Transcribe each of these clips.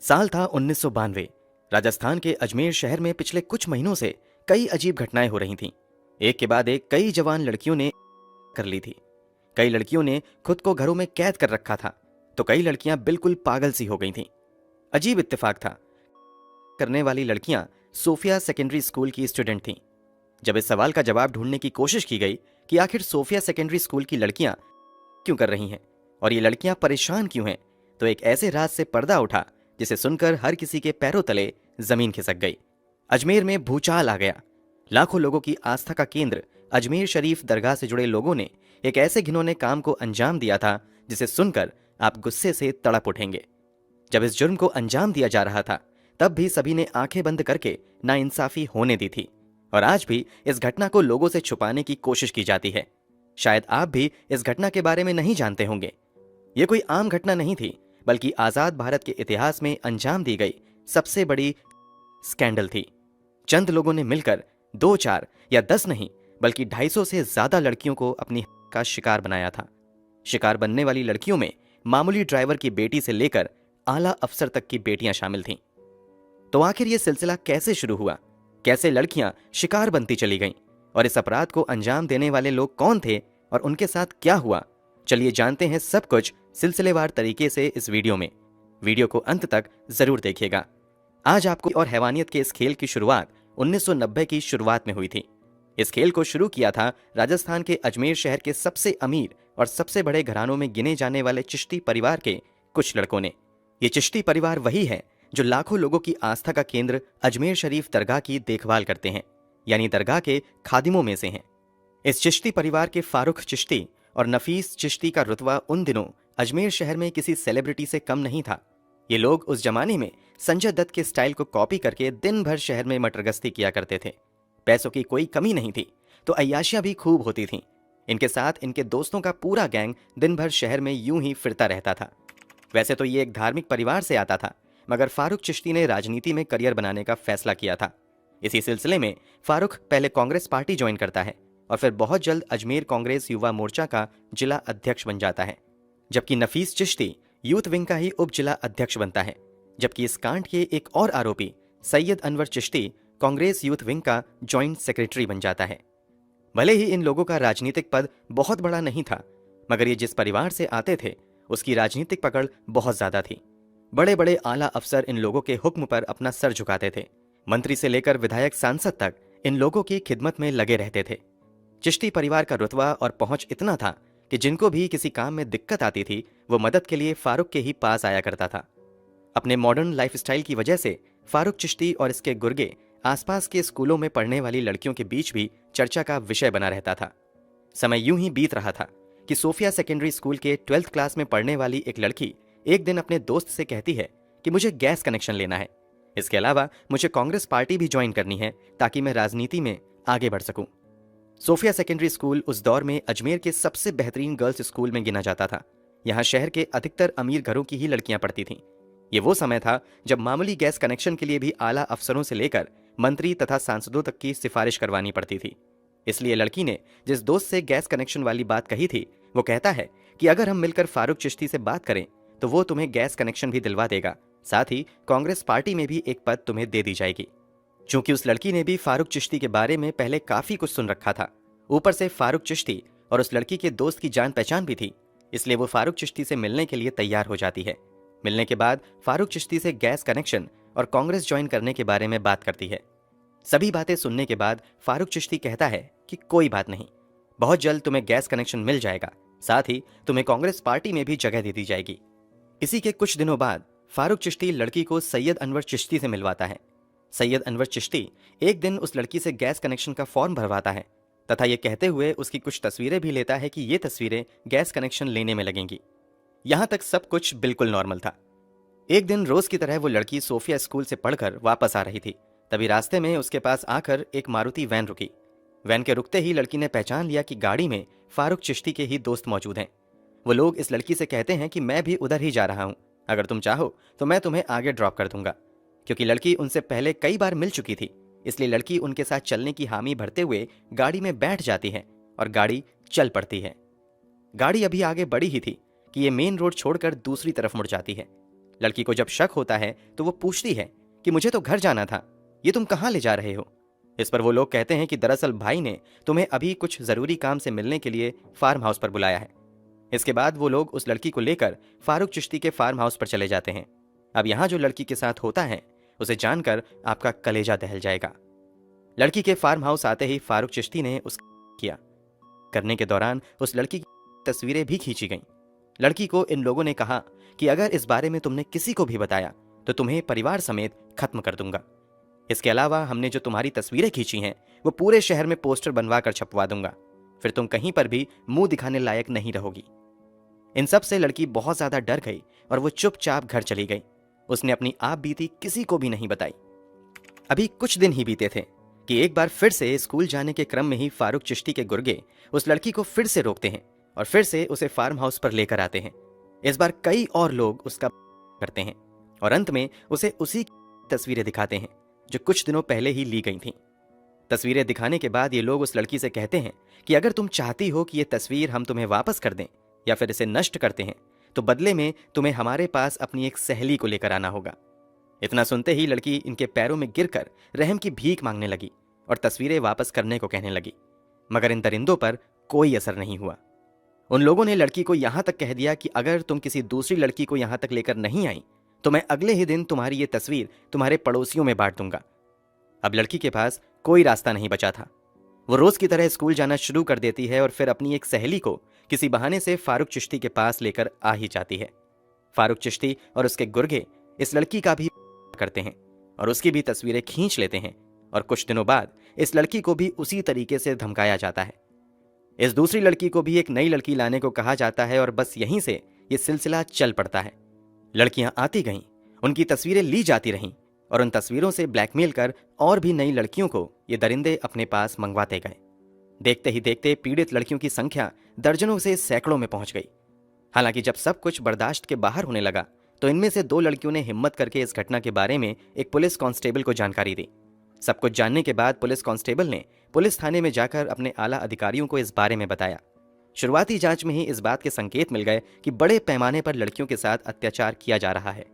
साल था 1992। राजस्थान के अजमेर शहर में पिछले कुछ महीनों से कई अजीब घटनाएं हो रही थीं। एक के बाद एक कई जवान लड़कियों ने कर ली थी। कई लड़कियों ने खुद को घरों में कैद कर रखा था, तो कई लड़कियां बिल्कुल पागल सी हो गई थीं। अजीब इत्तेफाक था। करने वाली लड़कियां सोफिया सेकेंडरी स्कूल की स्टूडेंट थीं। जब इस सवाल का जवाब ढूंढने की कोशिश की गई कि आखिर सोफिया सेकेंडरी स्कूल की लड़कियां क्यों कर रही हैं और ये लड़कियां परेशान क्यों हैं, तो एक ऐसे राज से पर्दा उठा जिसे सुनकर हर किसी के पैरों तले जमीन खिसक गई। अजमेर में भूचाल आ गया। लाखों लोगों की आस्था का केंद्र अजमेर शरीफ दरगाह से जुड़े लोगों ने एक ऐसे घिनौने काम को अंजाम दिया था जिसे सुनकर आप गुस्से से तड़प उठेंगे। जब इस जुर्म को अंजाम दिया जा रहा था, तब भी सभी ने आंखें बंद करके नाइंसाफी होने दी थी, और आज भी इस घटना को लोगों से छुपाने की कोशिश की जाती है। शायद आप भी इस घटना के बारे में नहीं जानते होंगे। ये कोई आम घटना नहीं थी, बल्कि आजाद भारत के इतिहास में अंजाम दी गई सबसे बड़ी स्कैंडल थी। चंद लोगों ने मिलकर 2, 4 या 10 नहीं, बल्कि 250 से ज्यादा लड़कियों को अपनी का शिकार बनाया था। शिकार बनने वाली लड़कियों में मामूली ड्राइवर की बेटी से लेकर आला अफसर तक की बेटियां शामिल थीं। तो आखिर यह सिलसिला कैसे शुरू हुआ? कैसे लड़कियां शिकार बनती चली गईं? और इस अपराध को अंजाम देने वाले लोग कौन थे और उनके साथ क्या हुआ? चलिए जानते हैं सब कुछ सिलसिलेवार तरीके से इस वीडियो में। वीडियो को अंत तक जरूर देखिएगा। आज आपको और हैवानियत के इस खेल की शुरुआत 1990 की शुरुआत में हुई थी। इस खेल को शुरू किया था राजस्थान के अजमेर शहर के सबसे अमीर और सबसे बड़े घरानों में गिने जाने वाले चिश्ती परिवार के कुछ लड़कों ने। ये चिश्ती परिवार वही है जो लाखों लोगों की आस्था का केंद्र अजमेर शरीफ दरगाह की देखभाल करते हैं, यानी दरगाह के खादिमों में से हैं। इस चिश्ती परिवार के फारूक चिश्ती और नफीस चिश्ती का रुतबा उन दिनों अजमेर शहर में किसी सेलिब्रिटी से कम नहीं था। ये लोग उस जमाने में संजय दत्त के स्टाइल को कॉपी करके दिन भर शहर में मटरगस्ती किया करते थे। पैसों की कोई कमी नहीं थी, तो अय्याशियां भी खूब होती थीं। इनके साथ इनके दोस्तों का पूरा गैंग दिन भर शहर में यूं ही फिरता रहता था। वैसे तो ये एक धार्मिक परिवार से आता था, मगर फारूक चिश्ती ने राजनीति में करियर बनाने का फैसला किया था। इसी सिलसिले में फारूक पहले कांग्रेस पार्टी ज्वाइन करता है और फिर बहुत जल्द अजमेर कांग्रेस युवा मोर्चा का जिला अध्यक्ष बन जाता है, जबकि नफीस चिश्ती यूथ विंग का ही उप जिला अध्यक्ष बनता है। जबकि इस कांड के एक और आरोपी सैयद अनवर चिश्ती कांग्रेस यूथ विंग का ज्वाइंट सेक्रेटरी बन जाता है। भले ही इन लोगों का राजनीतिक पद बहुत बड़ा नहीं था, मगर ये जिस परिवार से आते थे उसकी राजनीतिक पकड़ बहुत ज्यादा थी। बड़े बड़े आला अफसर इन लोगों के हुक्म पर अपना सर झुकाते थे। मंत्री से लेकर विधायक सांसद तक इन लोगों की खिदमत में लगे रहते थे। चिश्ती परिवार का रुतबा और पहुंच इतना था कि जिनको भी किसी काम में दिक्कत आती थी, वो मदद के लिए फारूक के ही पास आया करता था। अपने मॉडर्न लाइफस्टाइल की वजह से फारूक चिश्ती और इसके गुर्गे आसपास के स्कूलों में पढ़ने वाली लड़कियों के बीच भी चर्चा का विषय बना रहता था। समय यूं ही बीत रहा था कि सोफिया सेकेंडरी स्कूल के 12th क्लास में पढ़ने वाली एक लड़की एक दिन अपने दोस्त से कहती है कि मुझे गैस कनेक्शन लेना है। इसके अलावा मुझे कांग्रेस पार्टी भी ज्वाइन करनी है ताकि मैं राजनीति में आगे बढ़ सकूं। सोफिया सेकेंडरी स्कूल उस दौर में अजमेर के सबसे बेहतरीन गर्ल्स स्कूल में गिना जाता था। यहाँ शहर के अधिकतर अमीर घरों की ही लड़कियां पढ़ती थीं। ये वो समय था जब मामूली गैस कनेक्शन के लिए भी आला अफसरों से लेकर मंत्री तथा सांसदों तक की सिफारिश करवानी पड़ती थी। इसलिए लड़की ने जिस दोस्त से गैस कनेक्शन वाली बात कही थी, वो कहता है कि अगर हम मिलकर फारूक चिश्ती से बात करें तो वो तुम्हें गैस कनेक्शन भी दिलवा देगा, साथ ही कांग्रेस पार्टी में भी एक पद तुम्हें दे दी जाएगी। चूंकि उस लड़की ने भी फारूक चिश्ती के बारे में पहले काफी कुछ सुन रखा था, ऊपर से फारूक चिश्ती और उस लड़की के दोस्त की जान पहचान भी थी, इसलिए वो फारूक चिश्ती से मिलने के लिए तैयार हो जाती है। मिलने के बाद फारूक चिश्ती से गैस कनेक्शन और कांग्रेस ज्वाइन करने के बारे में बात करती है। सभी बातें सुनने के बाद फारूक चिश्ती कहता है कि कोई बात नहीं, बहुत जल्द तुम्हें गैस कनेक्शन मिल जाएगा, साथ ही तुम्हें कांग्रेस पार्टी में भी जगह दे दी जाएगी। इसी के कुछ दिनों बाद फारूक चिश्ती लड़की को सैयद अनवर चिश्ती से मिलवाता है। सैयद अनवर चिश्ती एक दिन उस लड़की से गैस कनेक्शन का फॉर्म भरवाता है तथा ये कहते हुए उसकी कुछ तस्वीरें भी लेता है कि ये तस्वीरें गैस कनेक्शन लेने में लगेंगी। यहां तक सब कुछ बिल्कुल नॉर्मल था। एक दिन रोज की तरह वो लड़की सोफिया स्कूल से पढ़कर वापस आ रही थी। तभी रास्ते में उसके पास आकर एक मारुति वैन रुकी। वैन के रुकते ही लड़की ने पहचान लिया कि गाड़ी में फारूक चिश्ती के ही दोस्त मौजूद हैं। वो लोग इस लड़की से कहते हैं कि मैं भी उधर ही जा रहा हूं, अगर तुम चाहो तो मैं तुम्हें आगे ड्रॉप कर दूंगा। क्योंकि लड़की उनसे पहले कई बार मिल चुकी थी, इसलिए लड़की उनके साथ चलने की हामी भरते हुए गाड़ी में बैठ जाती है और गाड़ी चल पड़ती है। गाड़ी अभी आगे बढ़ी ही थी कि ये मेन रोड छोड़कर दूसरी तरफ मुड़ जाती है। लड़की को जब शक होता है तो वो पूछती है कि मुझे तो घर जाना था, ये तुम कहाँ ले जा रहे हो। इस पर वो लोग कहते हैं कि दरअसल भाई ने तुम्हें अभी कुछ जरूरी काम से मिलने के लिए फार्म हाउस पर बुलाया है। इसके बाद वो लोग उस लड़की को लेकर फारूक चिश्ती के फार्म हाउस पर चले जाते हैं। अब यहाँ जो लड़की के साथ होता है उसे जानकर आपका कलेजा दहल जाएगा। लड़की के फार्म हाउस आते ही फारूक चिश्ती ने उस किया करने के दौरान उस लड़की की तस्वीरें भी खींची गईं। लड़की को इन लोगों ने कहा कि अगर इस बारे में तुमने किसी को भी बताया तो तुम्हें परिवार समेत खत्म कर दूंगा। इसके अलावा हमने जो तुम्हारी तस्वीरें खींची हैं वो पूरे शहर में पोस्टर बनवा कर छपवा दूंगा, फिर तुम कहीं पर भी मुंह दिखाने लायक नहीं रहोगी। इन सब से लड़की बहुत ज्यादा डर गई और वो चुपचाप घर चली गई। उसने अपनी आप बीती किसी को भी नहीं बताई। अभी कुछ दिन ही बीते थे कि एक बार फिर से स्कूल जाने के क्रम में ही फारूक चिश्ती के गुर्गे उस लड़की को फिर से रोकते हैं और फिर से उसे फार्म हाउस पर लेकर आते हैं। इस बार कई और लोग उसका करते हैं और अंत में उसे उसी तस्वीरें दिखाते हैं जो कुछ दिनों पहले ही ली गई थीं। तस्वीरें दिखाने के बाद ये लोग उस लड़की से कहते हैं कि अगर तुम चाहती हो कि ये तस्वीर हम तुम्हें वापस कर दें या फिर इसे नष्ट करते हैं तो बदले में तुम्हें हमारे पास अपनी एक सहेली को लेकर आना होगा। इतना सुनते ही लड़की इनके पैरों में गिरकर रहम की भीख मांगने लगी और तस्वीरें वापस करने को कहने लगी, मगर इन दरिंदों पर कोई असर नहीं हुआ। उन लोगों ने लड़की को यहां तक कह दिया कि अगर तुम किसी दूसरी लड़की को यहां तक लेकर नहीं आई तो मैं अगले ही दिन तुम्हारी ये तस्वीर तुम्हारे पड़ोसियों में बांट दूंगा। अब लड़की के पास कोई रास्ता नहीं बचा था। वो रोज की तरह स्कूल जाना शुरू कर देती है और फिर अपनी एक सहेली को किसी बहाने से फारूक चिश्ती के पास लेकर आ ही जाती है। फारूक चिश्ती और उसके गुर्गे इस लड़की का भी करते हैं और उसकी भी तस्वीरें खींच लेते हैं और कुछ दिनों बाद इस लड़की को भी उसी तरीके से धमकाया जाता है। इस दूसरी लड़की को भी एक नई लड़की लाने को कहा जाता है और बस यहीं से ये सिलसिला चल पड़ता है। लड़कियां आती गईं, उनकी तस्वीरें ली जाती रहीं और उन तस्वीरों से ब्लैकमेल कर और भी नई लड़कियों को ये दरिंदे अपने पास मंगवाते गए। देखते ही देखते पीड़ित लड़कियों की संख्या दर्जनों से सैकड़ों में पहुंच गई। हालांकि जब सब कुछ बर्दाश्त के बाहर होने लगा तो इनमें से 2 लड़कियों ने हिम्मत करके इस घटना के बारे में एक पुलिस कांस्टेबल को जानकारी दी। सब कुछ जानने के बाद पुलिस कांस्टेबल ने पुलिस थाने में जाकर अपने आला अधिकारियों को इस बारे में बताया। शुरुआती जांच में ही इस बात के संकेत मिल गए कि बड़े पैमाने पर लड़कियों के साथ अत्याचार किया जा रहा है।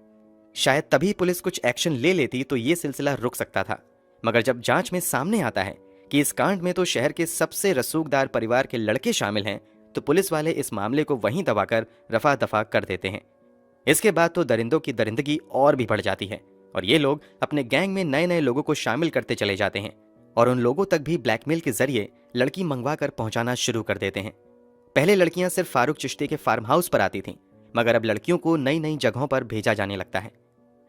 शायद तभी पुलिस कुछ एक्शन ले लेती तो ये सिलसिला रुक सकता था, मगर जब जांच में सामने आता है कि इस कांड में तो शहर के सबसे रसूखदार परिवार के लड़के शामिल हैं, तो पुलिस वाले इस मामले को वहीं दबाकर रफा दफा कर देते हैं। इसके बाद तो दरिंदों की दरिंदगी और भी बढ़ जाती है और ये लोग अपने गैंग में नए नए लोगों को शामिल करते चले जाते हैं और उन लोगों तक भी ब्लैकमेल के जरिए लड़की मंगवा कर पहुंचाना शुरू कर देते हैं। पहले लड़कियां सिर्फ फारूक चिश्ती के फार्म हाउस पर आती थीं, मगर अब लड़कियों को नई नई जगहों पर भेजा जाने लगता है।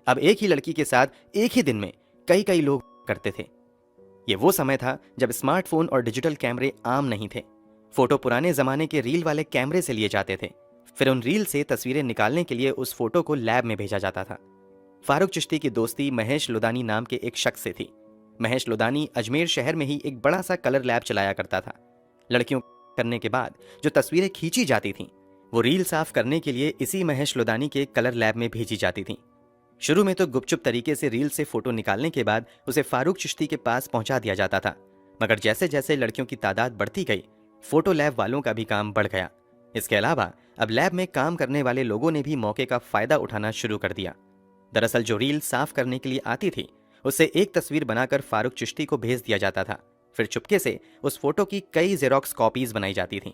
अब एक ही लड़की के साथ एक ही दिन में कई कई लोग करते थे। ये वो समय था जब स्मार्टफोन और डिजिटल कैमरे आम नहीं थे। फोटो पुराने जमाने के रील वाले कैमरे से लिए जाते थे, फिर उन रील से तस्वीरें निकालने के लिए उस फोटो को लैब में भेजा जाता था। फारूक चिश्ती की दोस्ती महेश लुदानी नाम के एक शख्स से थी। महेश लुदानी अजमेर शहर में ही एक बड़ा सा कलर लैब चलाया करता था। लड़कियों करने के बाद जो तस्वीरें खींची जाती थीं वो रील साफ करने के लिए इसी महेश लुदानी के कलर लैब में भेजी जाती थीं। शुरू में तो गुपचुप तरीके से रील से फोटो निकालने के बाद उसे फारूक चिश्ती के पास पहुंचा दिया जाता था, मगर जैसे जैसे लड़कियों की तादाद बढ़ती गई फोटो लैब वालों का भी काम बढ़ गया। इसके अलावा अब लैब में काम करने वाले लोगों ने भी मौके का फायदा उठाना शुरू कर दिया। दरअसल जो रील साफ करने के लिए आती थी उससे एक तस्वीर बनाकर फारूक चिश्ती को भेज दिया जाता था, फिर चुपके से उस फोटो की कई जेरोक्स कॉपीज बनाई जाती थीं।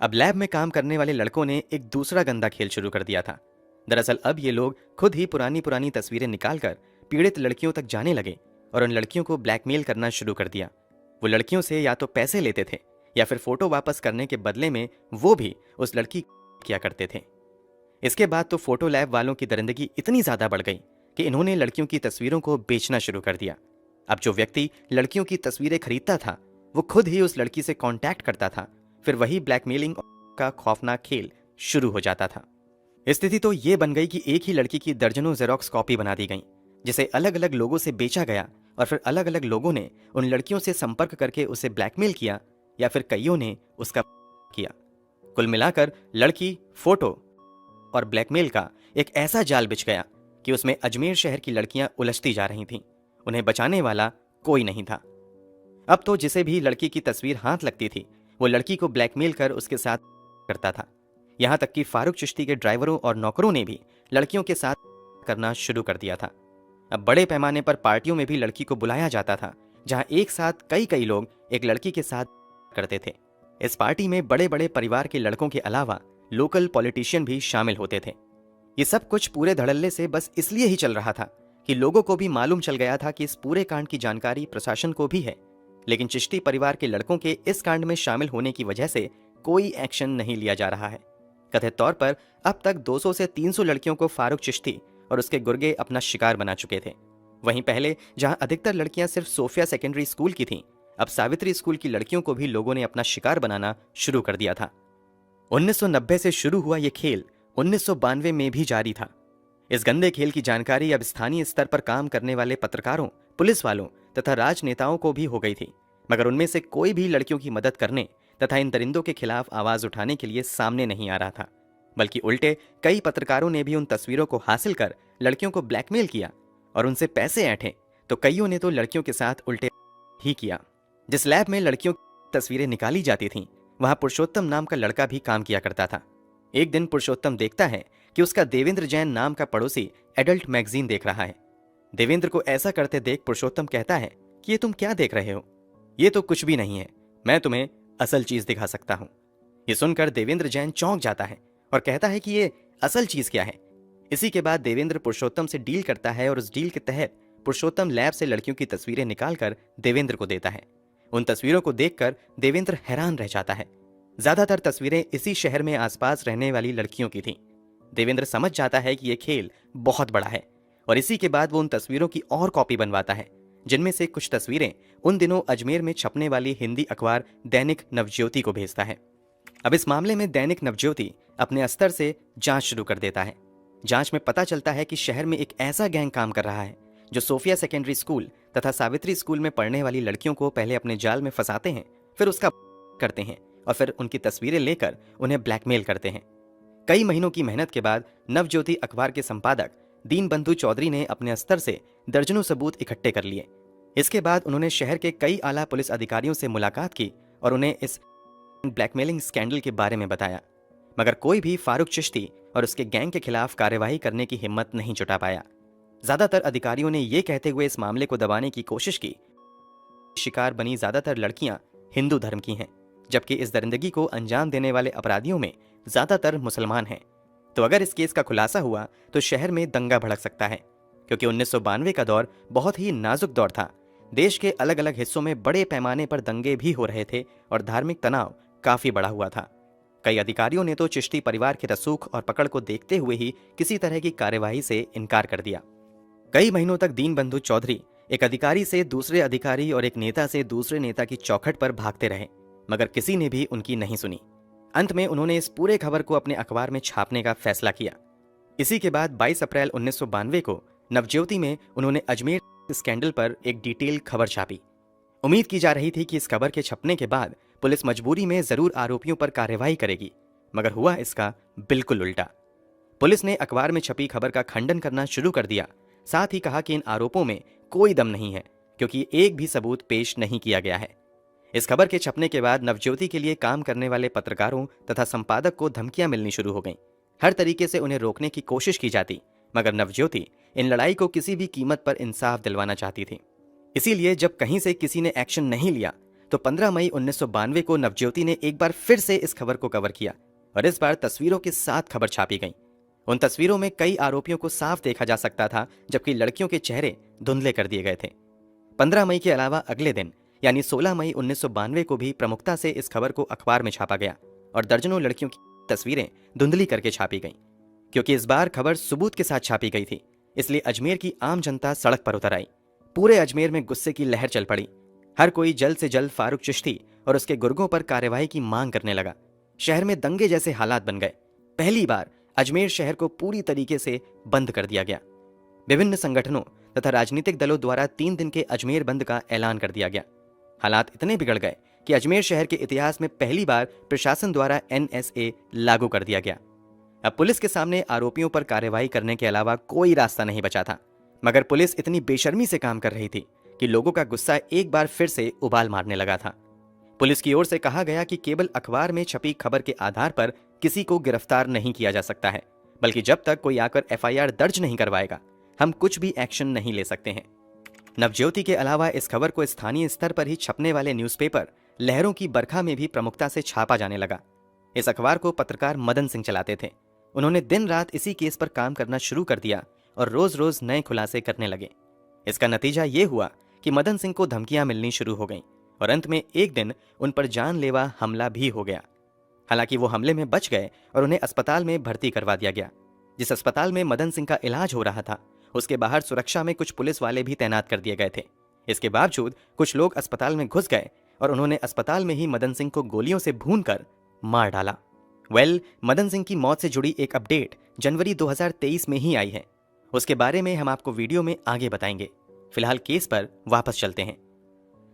अब लैब में काम करने वाले लड़कों ने एक दूसरा गंदा खेल शुरू कर दिया था। दरअसल अब ये लोग खुद ही पुरानी पुरानी तस्वीरें निकालकर पीड़ित लड़कियों तक जाने लगे और उन लड़कियों को ब्लैकमेल करना शुरू कर दिया। वो लड़कियों से या तो पैसे लेते थे या फिर फोटो वापस करने के बदले में वो भी उस लड़की किया करते थे। इसके बाद तो फोटो लैब वालों की दरिंदगी इतनी ज्यादा बढ़ गई कि इन्होंने लड़कियों की तस्वीरों को बेचना शुरू कर दिया। अब जो व्यक्ति लड़कियों की तस्वीरें खरीदता था वो खुद ही उस लड़की से कांटेक्ट करता था, फिर वही ब्लैकमेलिंग का खौफनाक खेल शुरू हो जाता था। स्थिति तो ये बन गई कि एक ही लड़की की दर्जनों जेरोक्स कॉपी बना दी गई, जिसे अलग अलग लोगों से बेचा गया और फिर अलग अलग लोगों ने उन लड़कियों से संपर्क करके उसे ब्लैकमेल किया या फिर कईयों ने उसका किया। कुल मिलाकर लड़की, फोटो और ब्लैकमेल का एक ऐसा जाल बिछ गया कि उसमें अजमेर शहर की लड़कियां उलझती जा रही थीं। उन्हें बचाने वाला कोई नहीं था। अब तो जिसे भी लड़की की तस्वीर हाथ लगती थी वो लड़की को ब्लैकमेल कर उसके साथ करता था। यहां तक कि फारूक चिश्ती के ड्राइवरों और नौकरों ने भी लड़कियों के साथ करना शुरू कर दिया था। अब बड़े पैमाने पर पार्टियों में भी लड़की को बुलाया जाता था, जहां एक साथ कई कई लोग एक लड़की के साथ करते थे। इस पार्टी में बड़े बड़े परिवार के लड़कों के अलावा लोकल पॉलिटिशियन भी शामिल होते थे। ये सब कुछ पूरे धड़ल्ले से बस इसलिए ही चल रहा था कि लोगों को भी मालूम चल गया था कि इस पूरे कांड की जानकारी प्रशासन को भी है, लेकिन चिश्ती परिवार के लड़कों के इस कांड में शामिल होने की वजह से कोई एक्शन नहीं लिया जा रहा है। कथित तौर पर अब तक 200 से 300 लड़कियों को फारूक चिश्ती और उसके गुर्गे अपना शिकार बना चुके थे। वहीं पहले जहां अधिकतर लड़कियां सिर्फ सोफिया सेकेंडरी स्कूल की थीं, अब सावित्री स्कूल की लड़कियों को भी लोगों ने अपना शिकार बनाना शुरू कर दिया था। 1990 से शुरू हुआ यह खेल 1992 में भी जारी था। इस गंदे खेल की जानकारी अब स्थानीय स्तर पर काम करने वाले पत्रकारों, पुलिस वालों तथा राजनेताओं को भी हो गई थी, मगर उनमें से कोई भी लड़कियों की मदद करने तथा इन दरिंदों के खिलाफ आवाज उठाने के लिए सामने नहीं आ रहा था। बल्कि उल्टे कई पत्रकारों ने भी उन तस्वीरों को हासिल कर लड़कियों को ब्लैकमेल किया और उनसे पैसे ऐंठे, तो कईयों ने तो लड़कियों के साथ उल्टे ही किया। जिस लैब में लड़कियों की तस्वीरें निकाली जाती थीं, वहां पुरुषोत्तम नाम का लड़का भी काम किया करता था। एक दिन पुरुषोत्तम देखता है कि उसका देवेंद्र जैन नाम का पड़ोसी एडल्ट मैगजीन देख रहा है। देवेंद्र को ऐसा करते देख पुरुषोत्तम कहता है कि ये तुम क्या देख रहे हो? ये तो कुछ भी नहीं है, मैं तुम्हें असल चीज दिखा सकता हूं। ये सुनकर देवेंद्र जैन चौंक जाता है और कहता है कि ये असल चीज क्या है। इसी के बाद देवेंद्र पुरुषोत्तम से डील करता है और उस डील के तहत पुरुषोत्तम लैब से लड़कियों की तस्वीरें निकालकर देवेंद्र को देता है। उन तस्वीरों को देखकर देवेंद्र हैरान रह जाता है। ज्यादातर तस्वीरें इसी शहर में आसपास रहने वाली लड़कियों की थीं। देवेंद्र समझ जाता है कि यह खेल बहुत बड़ा है और इसी के बाद वो उन तस्वीरों की और कॉपी बनवाता है, जिनमें से कुछ तस्वीरें उन दिनों अजमेर में छपने वाली हिंदी अखबार दैनिक नवज्योति को भेजता है। अब इस मामले में दैनिक नवज्योति अपने स्तर से जांच शुरू कर देता है। जांच में पता चलता है कि शहर में एक ऐसा गैंग काम कर रहा है जो सोफिया सेकेंडरी स्कूल तथा सावित्री स्कूल में पढ़ने वाली लड़कियों को पहले अपने जाल में फंसाते हैं, फिर उसका करते हैं और फिर उनकी तस्वीरें लेकर उन्हें ब्लैकमेल करते हैं। कई महीनों की मेहनत के बाद नवज्योति अखबार के संपादक दीनबंधु चौधरी ने अपने स्तर से दर्जनों सबूत इकट्ठे कर लिए। इसके बाद उन्होंने शहर के कई आला पुलिस अधिकारियों से मुलाकात की और उन्हें इस ब्लैकमेलिंग स्कैंडल के बारे में बताया, मगर कोई भी फारूक चिश्ती और उसके गैंग के खिलाफ कार्यवाही करने की हिम्मत नहीं जुटा पाया। ज्यादातर अधिकारियों ने यह कहते हुए इस मामले को दबाने की कोशिश की, शिकार बनी ज्यादातर लड़कियां हिंदू धर्म की हैं, जबकि इस दरिंदगी को अंजाम देने वाले अपराधियों में ज्यादातर मुसलमान हैं। तो अगर इस केस का खुलासा हुआ तो शहर में दंगा भड़क सकता है, क्योंकि 1992 का दौर बहुत ही नाजुक दौर था। देश के अलग अलग हिस्सों में बड़े पैमाने पर दंगे भी हो रहे थे और धार्मिक तनाव काफी बढ़ा हुआ था। कई अधिकारियों ने तो चिश्ती परिवार के रसूख और पकड़ को देखते हुए ही किसी तरह की कार्यवाही से इनकार कर दिया। कई महीनों तक दीनबंधु चौधरी एक अधिकारी से दूसरे अधिकारी और एक नेता से दूसरे नेता की चौखट पर भागते रहे, मगर किसी ने भी उनकी नहीं सुनी। अंत में उन्होंने इस पूरे खबर को अपने अखबार में छापने का फैसला किया। इसी के बाद 22 अप्रैल 1992 को नवज्योति में उन्होंने अजमेर स्कैंडल पर एक डिटेल खबर छापी। उम्मीद की जा रही थी कि इस खबर के छपने के बाद पुलिस मजबूरी में जरूर आरोपियों पर कार्यवाही करेगी, मगर हुआ इसका बिल्कुल उल्टा। पुलिस ने अखबार में छपी खबर का खंडन करना शुरू कर दिया, साथ ही कहा कि इन आरोपों में कोई दम नहीं है, क्योंकि एक भी सबूत पेश नहीं किया गया है। इस खबर के छपने के बाद नवज्योति के लिए काम करने वाले पत्रकारों तथा संपादक को धमकियां मिलनी शुरू हो गईं। हर तरीके से उन्हें रोकने की कोशिश की जाती, मगर नवज्योति इन लड़ाई को किसी भी कीमत पर इंसाफ दिलवाना चाहती थी। इसीलिए जब कहीं से किसी ने एक्शन नहीं लिया तो 15 मई 1992 को नवज्योति ने एक बार फिर से इस खबर को कवर किया और इस बार तस्वीरों के साथ खबर छापी गई। उन तस्वीरों में कई आरोपियों को साफ देखा जा सकता था, जबकि लड़कियों के चेहरे धुंधले कर दिए गए थे। 15 मई के अलावा अगले दिन यानी 16 मई 1992 को भी प्रमुखता से इस खबर को अखबार में छापा गया और दर्जनों लड़कियों की तस्वीरें धुंधली करके छापी गईं। क्योंकि इस बार खबर सबूत के साथ छापी गई थी, इसलिए अजमेर की आम जनता सड़क पर उतर आई। पूरे अजमेर में गुस्से की लहर चल पड़ी। हर कोई जल्द से जल्द फारूक चिश्ती और उसके गुर्गों पर कार्यवाही की मांग करने लगा। शहर में दंगे जैसे हालात बन गए। पहली बार अजमेर शहर को पूरी तरीके से बंद कर दिया गया। विभिन्न संगठनों तथा राजनीतिक दलों द्वारा 3 दिन के अजमेर बंद का ऐलान कर दिया गया। हालात इतने बिगड़ गए कि अजमेर शहर के इतिहास में पहली बार प्रशासन द्वारा NSA लागू कर दिया गया। अब पुलिस के सामने आरोपियों पर कार्यवाही करने के अलावा कोई रास्ता नहीं बचा था, मगर पुलिस इतनी बेशर्मी से काम कर रही थी कि लोगों का गुस्सा एक बार फिर से उबाल मारने लगा था। पुलिस की ओर से कहा गया कि केवल अखबार में छपी खबर के आधार पर किसी को गिरफ्तार नहीं किया जा सकता है, बल्कि जब तक कोई आकर एफआईआर दर्ज नहीं करवाएगा हम कुछ भी एक्शन नहीं ले सकते हैं। नवज्योति के अलावा इस खबर को स्थानीय स्तर पर ही छपने वाले न्यूज़पेपर लहरों की बरखा में भी प्रमुखता से छापा जाने लगा। इस अखबार को पत्रकार मदन सिंह चलाते थे। उन्होंने दिन रात इसी केस पर काम करना शुरू कर दिया और रोज रोज नए खुलासे करने लगे। इसका नतीजा ये हुआ कि मदन सिंह को धमकियां मिलनी शुरू हो गईं और अंत में एक दिन उन पर जानलेवा हमला भी हो गया। हालांकि वो हमले में बच गए और उन्हें अस्पताल में भर्ती करवा दिया गया। जिस अस्पताल में मदन सिंह का इलाज हो रहा था उसके बाहर सुरक्षा में कुछ पुलिस वाले भी तैनात कर दिए गए थे। इसके बावजूद कुछ लोग अस्पताल में घुस गए और उन्होंने अस्पताल में ही मदन सिंह को गोलियों से भूनकर मार डाला। मदन सिंह की मौत से जुड़ी एक अपडेट जनवरी 2023 में ही आई है। उसके बारे में हम आपको वीडियो में आगे बताएंगे। फिलहाल केस पर वापस चलते हैं।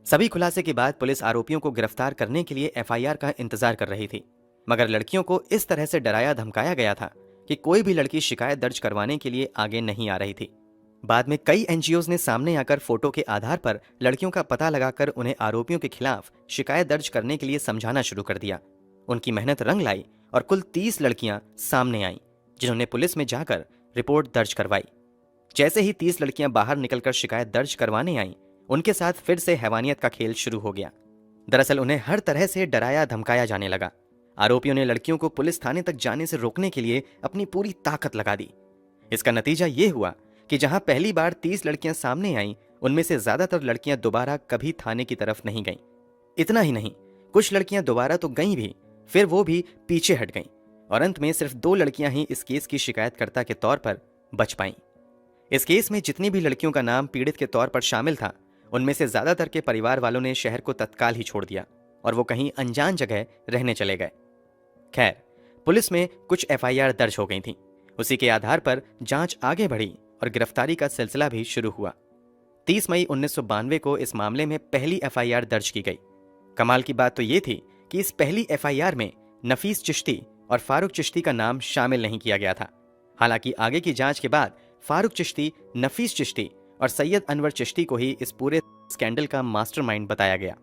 सभी खुलासे के बाद पुलिस आरोपियों को गिरफ्तार करने के लिए एफआईआर का इंतजार कर रही थी, मगर लड़कियों को इस तरह से डराया धमकाया गया था कि कोई भी लड़की शिकायत दर्ज करवाने के लिए आगे नहीं आ रही थी। बाद में कई एनजीओज ने सामने आकर फोटो के आधार पर लड़कियों का पता लगाकर उन्हें आरोपियों के खिलाफ शिकायत दर्ज करने के लिए समझाना शुरू कर दिया। उनकी मेहनत रंग लाई और कुल 30 लड़कियां सामने आईं, जिन्होंने पुलिस में जाकर रिपोर्ट दर्ज करवाई। जैसे ही 30 लड़कियां बाहर निकलकर शिकायत दर्ज करवाने आईं, उनके साथ फिर से हैवानियत का खेल शुरू हो गया। दरअसल उन्हें हर तरह से डराया धमकाया जाने लगा। आरोपियों ने लड़कियों को पुलिस थाने तक जाने से रोकने के लिए अपनी पूरी ताकत लगा दी। इसका नतीजा ये हुआ कि जहां पहली बार 30 लड़कियां सामने आईं, उनमें से ज्यादातर लड़कियां दोबारा कभी थाने की तरफ नहीं गईं। इतना ही नहीं, कुछ लड़कियां दोबारा तो गईं भी, फिर वो भी पीछे हट गईं और अंत में सिर्फ 2 लड़कियां ही इस केस की शिकायतकर्ता के तौर पर बच पाईं। इस केस में जितनी भी लड़कियों का नाम पीड़ित के तौर पर शामिल था, उनमें से ज्यादातर के परिवार वालों ने शहर को तत्काल ही छोड़ दिया और वो कहीं अनजान जगह रहने चले गए। खैर, पुलिस में कुछ एफआईआर दर्ज हो गई थी। उसी के आधार पर जांच आगे बढ़ी और गिरफ्तारी का सिलसिला भी शुरू हुआ। 30 मई 1992 को इस मामले में पहली एफआईआर दर्ज की गई। कमाल की बात तो ये थी कि इस पहली एफआईआर में नफीस चिश्ती और फारूक चिश्ती का नाम शामिल नहीं किया गया था। हालांकि आगे की जांच के बाद फारूक चिश्ती, नफीस चिश्ती और सैयद अनवर चिश्ती को ही इस पूरे स्कैंडल का मास्टरमाइंड बताया गया।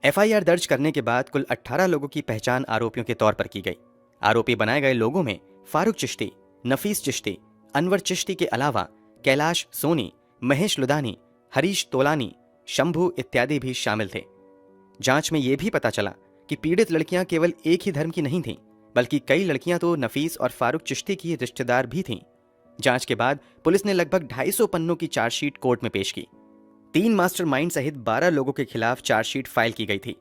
एफआईआर दर्ज करने के बाद कुल 18 लोगों की पहचान आरोपियों के तौर पर की गई। आरोपी बनाए गए लोगों में फारूक चिश्ती, नफीस चिश्ती, अनवर चिश्ती के अलावा कैलाश सोनी, महेश लुधानी, हरीश तोलानी, शंभू इत्यादि भी शामिल थे। जांच में यह भी पता चला कि पीड़ित लड़कियां केवल एक ही धर्म की नहीं थीं, बल्कि कई लड़कियां तो नफीस और फारूक चिश्ती की रिश्तेदार भी थीं। जांच के बाद पुलिस ने लगभग 250 पन्नों की चार्जशीट कोर्ट में पेश की। 3 मास्टरमाइंड सहित 12 लोगों के खिलाफ चार्जशीट फाइल की गई थी।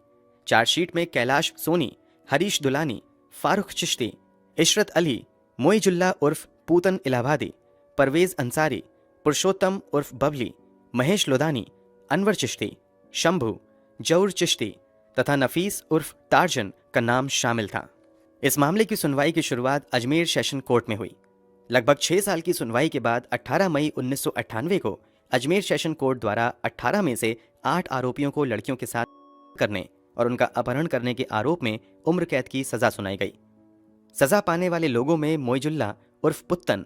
चार्जशीट में कैलाश सोनी, हरीश दुलानी, फारूक चिश्ती, इशरत अली, मोइजुल्ला उर्फ पूतन इलाहाबादी, परवेज अंसारी, पुरुषोत्तम उर्फ बबली, महेश लोधानी, अनवर चिश्ती, शंभू, जौर चिश्ती तथा नफीस उर्फ टार्जन का नाम शामिल था। इस मामले की सुनवाई की शुरुआत अजमेर सेशन कोर्ट में हुई। लगभग 6 साल की सुनवाई के बाद 18 मई 1998 को अजमेर सेशन कोर्ट द्वारा 18 में से 8 आरोपियों को लड़कियों के साथ करने और उनका अपहरण करने के आरोप में उम्र कैद की सजा सुनाई गई। सजा पाने वाले लोगों में मोइजुल्ला उर्फ पुत्तन,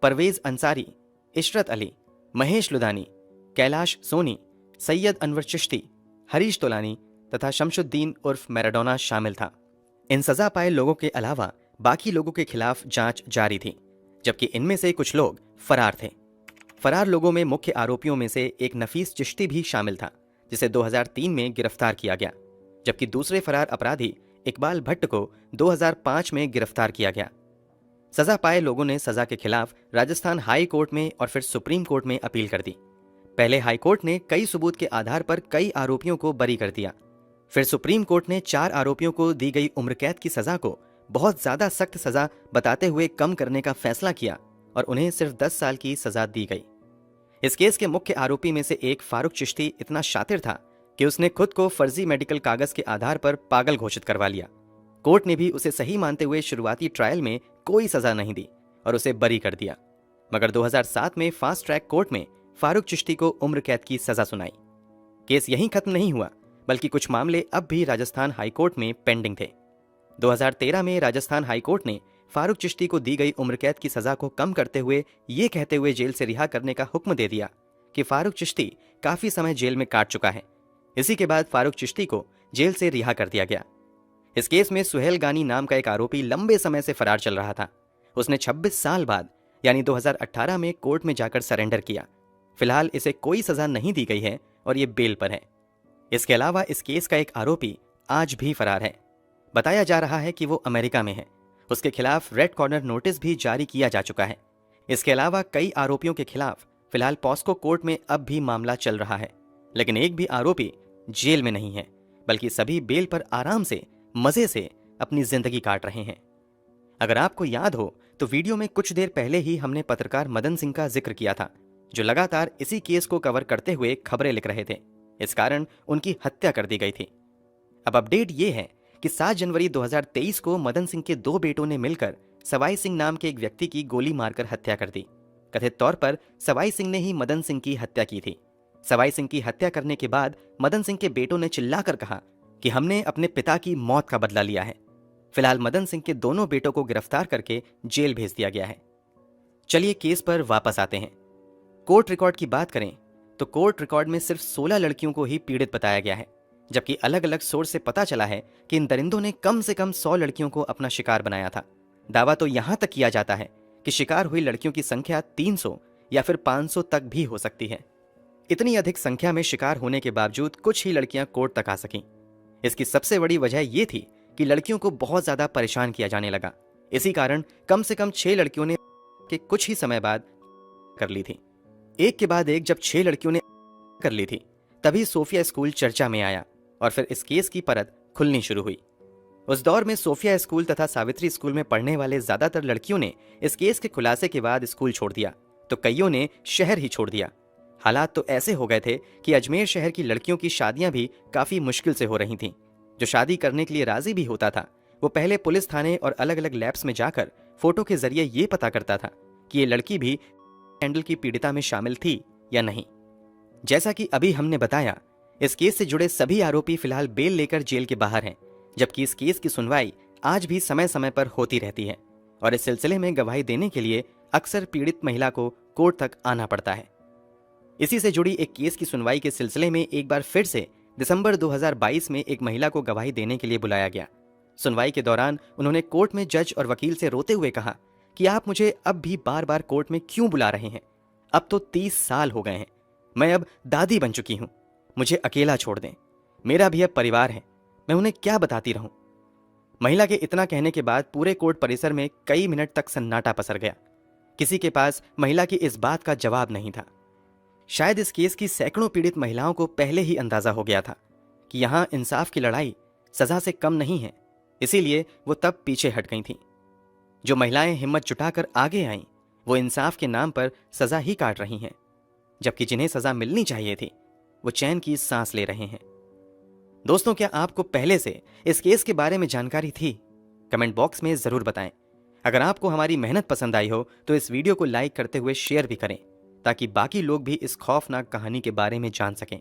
परवेज अंसारी, इशरत अली, महेश लुधानी, कैलाश सोनी, सैयद अनवर चिश्ती, हरीश तोलानी तथा शमशुद्दीन उर्फ मैराडोना शामिल था। इन सजा पाए लोगों के अलावा बाकी लोगों के खिलाफ जांच जारी थी, जबकि इनमें से कुछ लोग फरार थे। फरार लोगों में मुख्य आरोपियों में से एक नफीस चिश्ती भी शामिल था, जिसे 2003 में गिरफ्तार किया गया, जबकि दूसरे फरार अपराधी इकबाल भट्ट को 2005 में गिरफ्तार किया गया। सजा पाए लोगों ने सजा के खिलाफ राजस्थान हाई कोर्ट में और फिर सुप्रीम कोर्ट में अपील कर दी। पहले हाई कोर्ट ने कई सबूत के आधार पर कई आरोपियों को बरी कर दिया। फिर सुप्रीम कोर्ट ने 4 आरोपियों को दी गई उम्र कैद की सजा को बहुत ज्यादा सख्त सजा बताते हुए कम करने का फैसला किया और उन्हें सिर्फ 10 साल की सजा दी गई। इस केस के मुख्य आरोपी में से एक फारूक चिश्ती इतना शातिर था कि उसने खुद को फर्जी मेडिकल कागज के आधार पर पागल घोषित करवा लिया। कोर्ट ने भी उसे सही मानते हुए शुरुआती ट्रायल में कोई सजा नहीं दी और उसे बरी कर दिया, मगर 2007 में फास्ट ट्रैक कोर्ट में फारूक चिश्ती को उम्र कैद की सजा सुनाई। केस यहीं खत्म नहीं हुआ, बल्कि कुछ मामले अब भी राजस्थान हाईकोर्ट में पेंडिंग थे। 2013 में राजस्थान हाईकोर्ट ने फारूक चिश्ती को दी गई उम्र कैद की सजा को कम करते हुए ये कहते हुए जेल से रिहा करने का हुक्म दे दिया कि फारूक चिश्ती काफी समय जेल में काट चुका है। इसी के बाद फारूक चिश्ती को जेल से रिहा कर दिया गया। इस केस में सुहेल गानी नाम का एक आरोपी लंबे समय से फरार चल रहा था। उसने 26 साल बाद यानी 2018 में कोर्ट में जाकर सरेंडर किया। फिलहाल इसे कोई सजा नहीं दी गई है और ये बेल पर है। इसके अलावा इस केस का एक आरोपी आज भी फरार है। बताया जा रहा है कि वो अमेरिका में है। उसके खिलाफ रेड कॉर्नर नोटिस भी जारी किया जा चुका है। इसके अलावा कई आरोपियों के खिलाफ फिलहाल पॉस्को कोर्ट में अब भी मामला चल रहा है, लेकिन एक भी आरोपी जेल में नहीं है, बल्कि सभी बेल पर आराम से मजे से अपनी जिंदगी काट रहे हैं। अगर आपको याद हो तो वीडियो में कुछ देर पहले ही हमने पत्रकार मदन सिंह का जिक्र किया था, जो लगातार इसी केस को कवर करते हुए खबरें लिख रहे थे। इस कारण उनकी हत्या कर दी गई थी। अब अपडेट ये है कि 7 जनवरी 2023 को मदन सिंह के 2 बेटों ने मिलकर सवाई सिंह नाम के एक व्यक्ति की गोली मारकर हत्या कर दी। कथित तौर पर सवाई सिंह ने ही मदन सिंह की हत्या की थी। सवाई सिंह की हत्या करने के बाद मदन सिंह के बेटों ने चिल्लाकर कहा कि हमने अपने पिता की मौत का बदला लिया है। फिलहाल मदन सिंह के दोनों बेटों को गिरफ्तार करके जेल भेज दिया गया है। चलिए केस पर वापस आते हैं। कोर्ट रिकॉर्ड की बात करें तो कोर्ट रिकॉर्ड में सिर्फ 16 लड़कियों को ही पीड़ित बताया गया है, जबकि अलग अलग सोर्स से पता चला है कि इन दरिंदों ने कम से कम 100 लड़कियों को अपना शिकार बनाया था। दावा तो यहां तक किया जाता है कि शिकार हुई लड़कियों की संख्या 300 या फिर 500 तक भी हो सकती है। इतनी अधिक संख्या में शिकार होने के बावजूद कुछ ही लड़कियां कोर्ट तक आ सकीं। इसकी सबसे बड़ी वजह यह थी कि लड़कियों को बहुत ज्यादा परेशान किया जाने लगा। इसी कारण कम से कम 6 लड़कियों ने के कुछ ही समय बाद कर ली थी। एक के बाद एक जब 6 लड़कियों ने कर ली थी, तभी सोफिया स्कूल चर्चा में आया और फिर इस केस की परत खुलनी शुरू हुई। उस दौर में सोफिया स्कूल तथा सावित्री स्कूल में पढ़ने वाले ज्यादातर लड़कियों ने इस केस के खुलासे के बाद स्कूल छोड़ दिया, तो कईयों ने शहर ही छोड़ दिया। हालात तो ऐसे हो गए थे कि अजमेर शहर की लड़कियों की शादियां भी काफी मुश्किल से हो रही थीं। जो शादी करने के लिए राजी भी होता था, वो पहले पुलिस थाने और अलग अलग लैब्स में जाकर फोटो के जरिए ये पता करता था कि ये लड़की भी स्कैंडल की पीड़िता में शामिल थी या नहीं। जैसा कि अभी हमने बताया, इस केस से जुड़े सभी आरोपी फिलहाल बेल लेकर जेल के बाहर हैं, जबकि इस केस की सुनवाई आज भी समय समय पर होती रहती है और इस सिलसिले में गवाही देने के लिए अक्सर पीड़ित महिला को कोर्ट तक आना पड़ता है। इसी से जुड़ी एक केस की सुनवाई के सिलसिले में एक बार फिर से दिसंबर 2022 में एक महिला को गवाही देने के लिए बुलाया गया। सुनवाई के दौरान उन्होंने कोर्ट में जज और वकील से रोते हुए कहा कि आप मुझे अब भी बार बार कोर्ट में क्यों बुला रहे हैं? अब तो 30 साल हो गए हैं, मैं अब दादी बन चुकी हूं, मुझे अकेला छोड़ दें, मेरा भी अब परिवार है, मैं उन्हें क्या बताती रहूं? महिला के इतना कहने के बाद पूरे कोर्ट परिसर में कई मिनट तक सन्नाटा पसर गया। किसी के पास महिला की इस बात का जवाब नहीं था। शायद इस केस की सैकड़ों पीड़ित महिलाओं को पहले ही अंदाजा हो गया था कि यहां इंसाफ की लड़ाई सजा से कम नहीं है, इसीलिए वो तब पीछे हट गई थीं। जो महिलाएं हिम्मत जुटाकर आगे आईं, वो इंसाफ के नाम पर सजा ही काट रही हैं, जबकि जिन्हें सजा मिलनी चाहिए थी वो चैन की सांस ले रहे हैं। दोस्तों, क्या आपको पहले से इस केस के बारे में जानकारी थी? कमेंट बॉक्स में जरूर बताएं। अगर आपको हमारी मेहनत पसंद आई हो तो इस वीडियो को लाइक करते हुए शेयर भी करें, ताकि बाकी लोग भी इस खौफनाक कहानी के बारे में जान सकें।